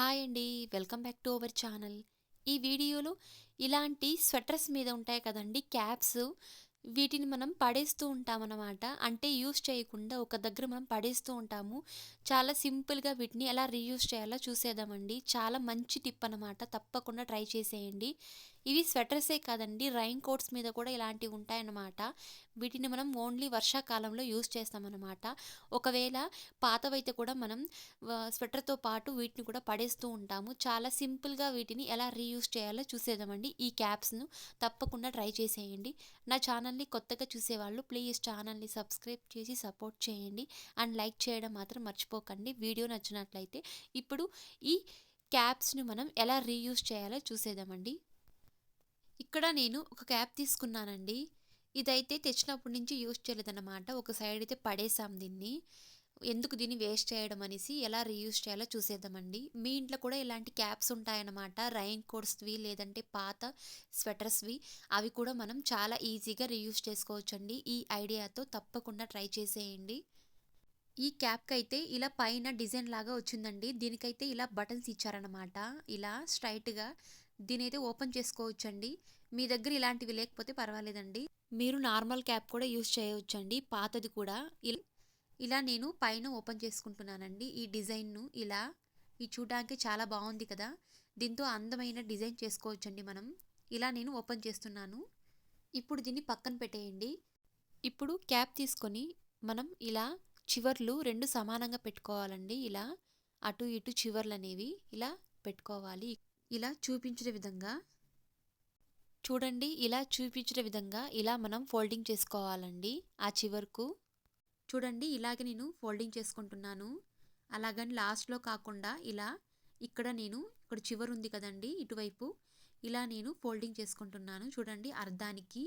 Hi అండి. Welcome back to our channel. ఈ వీడియోలో ఇలాంటి స్వెటర్స్ మీద ఉంటాయి కదండీ క్యాప్స్. వీటిని మనం పడేస్తూ ఉంటామన్నమాట. అంటే యూజ్ చేయకుండా ఒక దగ్గర మనం పడేస్తూ ఉంటాము. చాలా సింపుల్‌గా వీటిని ఎలా రీయూజ్ చేయాలో చూసేద్దామండి. చాలా మంచి టిప్ అన్నమాట. తప్పకుండా ట్రై చేసేయండి. ఇవి స్వెటర్సే కాదండి, రైన్ కోట్స్ మీద కూడా ఇలాంటివి ఉంటాయన్నమాట. వీటిని మనం ఓన్లీ వర్షాకాలంలో యూజ్ చేస్తామన్నమాట. ఒకవేళ పాతవైతే కూడా మనం స్వెటర్‌తో పాటు వీటిని కూడా పడేస్తూ ఉంటాము. చాలా సింపుల్‌గా వీటిని ఎలా రీయూజ్ చేయాలో చూసేద్దామండి. ఈ క్యాప్స్‌ను తప్పకుండా ట్రై చేసేయండి. నా ఛానల్‌ని కొత్తగా చూసేవాళ్ళు ప్లీజ్ ఛానల్‌ని సబ్స్క్రైబ్ చేసి సపోర్ట్ చేయండి. అండ్ లైక్ చేయడం మాత్రం మర్చిపోకండి వీడియో నచ్చినట్లయితే. ఇప్పుడు ఈ క్యాప్స్‌ను మనం ఎలా రీయూజ్ చేయాలో చూసేద్దామండి. ఇక్కడ నేను ఒక క్యాప్ తీసుకున్నానండి. ఇదైతే తెచ్చినప్పటి నుంచి యూజ్ చేయలేదన్నమాట. ఒక సైడ్ అయితే పడేసాం దీన్ని. ఎందుకు దీన్ని వేస్ట్ చేయడం అనేసి ఎలా రీయూజ్ చేయాలో చూసేద్దామండి. మీ ఇంట్లో కూడా ఇలాంటి క్యాప్స్ ఉంటాయన్నమాట. రైన్ కోట్స్‌వి లేదంటే పాత స్వెటర్స్‌వి. అవి కూడా మనం చాలా ఈజీగా రీయూజ్ చేసుకోవచ్చండి. ఈ ఐడియాతో తప్పకుండా ట్రై చేసేయండి. ఈ క్యాప్‌కైతే ఇలా పైన డిజైన్ లాగా వచ్చిందండి. దీనికైతే ఇలా బటన్స్ ఇచ్చారనమాట. ఇలా స్ట్రెయిట్‌గా దీనైతే ఓపెన్ చేసుకోవచ్చండి. మీ దగ్గర ఇలాంటివి లేకపోతే పర్వాలేదండి. మీరు నార్మల్ క్యాప్ కూడా యూజ్ చేయవచ్చండి. పాతది కూడా. ఇలా నేను పైన ఓపెన్ చేసుకుంటున్నానండి. ఈ డిజైన్‌ను ఇలా. ఇది చూడడానికి చాలా బాగుంది కదా! దీంతో అందమైన డిజైన్ చేసుకోవచ్చండి మనం. ఇలా నేను ఓపెన్ చేస్తున్నాను. ఇప్పుడు దీన్ని పక్కన పెట్టేయండి. ఇప్పుడు క్యాప్ తీసుకొని మనం ఇలా చివర్లు 2 సమానంగా పెట్టుకోవాలండి. ఇలా అటు ఇటు చివర్లనేవి ఇలా పెట్టుకోవాలి. ఇలా చూపించిన విధంగా చూడండి. ఇలా చూపించిన విధంగా ఇలా మనం ఫోల్డింగ్ చేసుకోవాలండి ఆ చివరకు. చూడండి ఇలాగే నేను ఫోల్డింగ్ చేసుకుంటున్నాను. అలాగని లాస్ట్‌లో కాకుండా ఇలా ఇక్కడ చివర ఉంది కదండీ ఇటువైపు. ఇలా నేను ఫోల్డింగ్ చేసుకుంటున్నాను. చూడండి అర్ధానికి.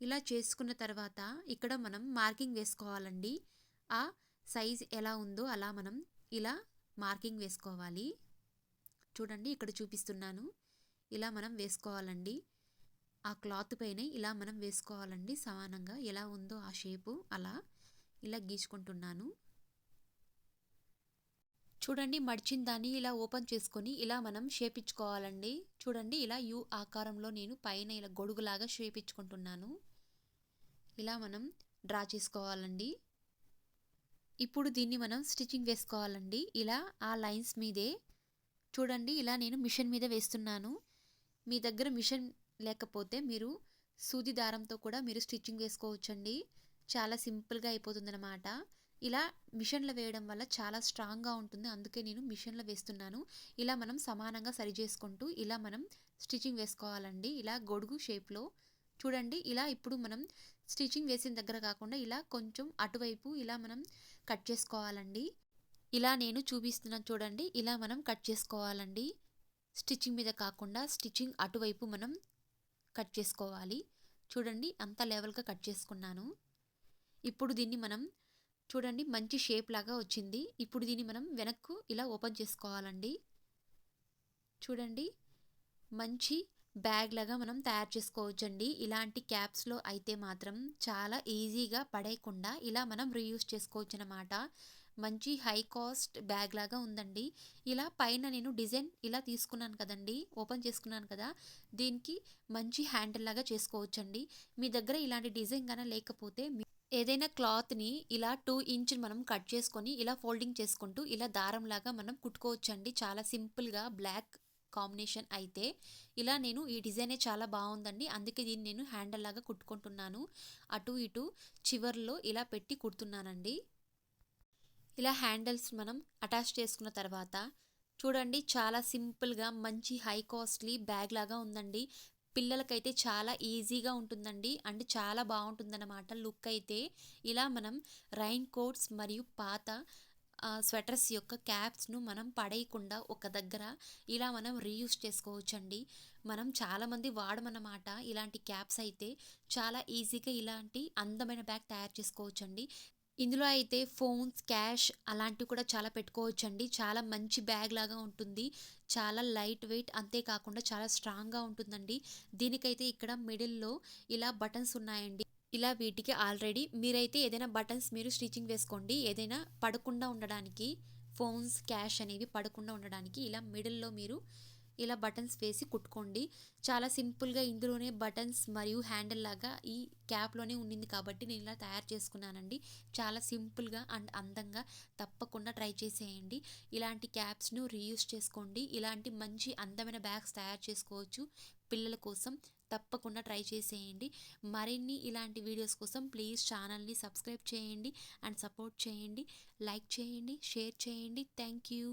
ఇలా చేసుకున్న తర్వాత ఇక్కడ మనం మార్కింగ్ వేసుకోవాలండి. ఆ సైజ్ ఎలా ఉందో అలా మనం ఇలా మార్కింగ్ వేసుకోవాలి. చూడండి ఇక్కడ చూపిస్తున్నాను. ఇలా మనం వేసుకోవాలండి. ఆ క్లాత్ పైనే ఇలా మనం వేసుకోవాలండి సమానంగా. ఎలా ఉందో ఆ షేపు అలా ఇలా గీసుకుంటున్నాను. చూడండి మడిచిన దాన్ని ఇలా ఓపెన్ చేసుకొని ఇలా మనం షేప్ ఇచ్చుకోవాలండి. చూడండి ఇలా యూ ఆకారంలో నేను పైన ఇలా గొడుగులాగా షేప్ ఇచ్చుకుంటున్నాను. ఇలా మనం డ్రా చేసుకోవాలండి. ఇప్పుడు దీన్ని మనం స్టిచ్చింగ్ వేసుకోవాలండి. ఇలా ఆ లైన్స్ మీదే చూడండి ఇలా నేను మిషన్ మీద వేస్తున్నాను. మీ దగ్గర మిషన్ లేకపోతే మీరు సూది దారంతో కూడా మీరు స్టిచ్చింగ్ వేసుకోవచ్చండి. చాలా సింపుల్‌గా అయిపోతుందన్నమాట. ఇలా మిషన్‌లో వేయడం వల్ల చాలా స్ట్రాంగ్‌గా ఉంటుంది. అందుకే నేను మిషన్‌లో వేస్తున్నాను. ఇలా మనం సమానంగా సరి చేసుకుంటూ ఇలా మనం స్టిచ్చింగ్ వేసుకోవాలండి. ఇలా గొడుగు షేప్‌లో. చూడండి ఇలా ఇప్పుడు మనం స్టిచ్చింగ్ వేసిన దగ్గర కాకుండా ఇలా కొంచెం అటువైపు ఇలా మనం కట్ చేసుకోవాలండి. ఇలా నేను చూపిస్తున్నాను చూడండి. ఇలా మనం కట్ చేసుకోవాలండి. స్టిచ్చింగ్ మీద కాకుండా స్టిచ్చింగ్ అటువైపు మనం కట్ చేసుకోవాలి. చూడండి అంత లెవెల్‌గా కట్ చేసుకున్నాను. ఇప్పుడు దీన్ని మనం చూడండి మంచి షేప్ లాగా వచ్చింది. ఇప్పుడు దీన్ని మనం వెనక్కు ఇలా ఓపెన్ చేసుకోవాలండి. చూడండి మంచి బ్యాగ్ లాగా మనం తయారు చేసుకోవచ్చండి. ఇలాంటి క్యాప్స్‌లో అయితే మాత్రం చాలా ఈజీగా పడేయకుండా ఇలా మనం రీయూజ్ చేసుకోవచ్చనమాట. మంచి హై కాస్ట్ బ్యాగ్ లాగా ఉందండి. ఇలా పైన నేను డిజైన్ ఇలా తీసుకున్నాను కదండీ! ఓపెన్ చేసుకున్నాను కదా! దీనికి మంచి హ్యాండిల్ లాగా చేసుకోవచ్చండి. మీ దగ్గర ఇలాంటి డిజైన్ గాన లేకపోతే ఏదైనా క్లాత్‌ని ఇలా 2 ఇంచ్ మనం కట్ చేసుకొని ఇలా ఫోల్డింగ్ చేసుకుంటూ ఇలా దారంలాగా మనం కుట్టుకోవచ్చండి. చాలా సింపుల్‌గా బ్లాక్ కాంబినేషన్ అయితే. ఇలా నేను ఈ డిజైనే చాలా బాగుందండి. అందుకే దీన్ని నేను హ్యాండిల్ లాగా కుట్టుకుంటున్నాను. అటు ఇటు చివర్లో ఇలా పెట్టి కుడుతున్నానండి. ఇలా హ్యాండిల్స్ మనం అటాచ్ చేసుకున్న తర్వాత చూడండి చాలా సింపుల్‌గా మంచి హై కాస్ట్‌లీ బ్యాగ్ లాగా ఉందండి. పిల్లలకైతే చాలా ఈజీగా ఉంటుందండి. అంటే చాలా బాగుంటుందన్నమాట లుక్ అయితే. ఇలా మనం రైన్ కోట్స్ మరియు పాత స్వెటర్స్ యొక్క క్యాప్స్‌ను మనం పడేయకుండా ఒక దగ్గర ఇలా మనం రీయూజ్ చేసుకోవచ్చండి. మనం చాలామంది వాడమన్నమాట ఇలాంటి క్యాప్స్ అయితే. చాలా ఈజీగా ఇలాంటి అందమైన బ్యాగ్ తయారు చేసుకోవచ్చండి. ఇందులో అయితే ఫోన్స్, క్యాష్ అలాంటివి కూడా చాలా పెట్టుకోవచ్చండి. చాలా మంచి బ్యాగ్ లాగా ఉంటుంది. చాలా లైట్ వెయిట్ అంతే కాకుండా చాలా స్ట్రాంగ్‌గా ఉంటుందండి. దీనికైతే ఇక్కడ మిడిల్‌లో ఇలా బటన్స్ ఉన్నాయండి. ఇలా వీటికి ఆల్రెడీ మీరైతే ఏదైనా బటన్స్ మీరు స్టిచ్చింగ్ వేసుకోండి. ఏదైనా పడకుండా ఉండడానికి. ఫోన్స్, క్యాష్ అనేవి పడకుండా ఉండడానికి ఇలా మిడిల్‌లో మీరు ఇలా బటన్స్ వేసి కుట్టుకోండి. చాలా సింపుల్‌గా ఇందులోనే బటన్స్ మరియు హ్యాండిల్ లాగా ఈ క్యాప్‌లోనే ఉండింది కాబట్టి నేను ఇలా తయారు చేసుకున్నానండి. చాలా సింపుల్‌గా అండ్ అందంగా తప్పకుండా ట్రై చేసేయండి. ఇలాంటి క్యాప్స్‌ను రీయూజ్ చేసుకోండి. ఇలాంటి మంచి అందమైన బ్యాగ్స్ తయారు చేసుకోవచ్చు పిల్లల కోసం. తప్పకుండా ట్రై చేసేయండి. మరిన్ని ఇలాంటి వీడియోస్ కోసం ప్లీజ్ ఛానల్‌ని సబ్స్క్రైబ్ చేయండి అండ్ సపోర్ట్ చేయండి. లైక్ చేయండి, షేర్ చేయండి. Thank you.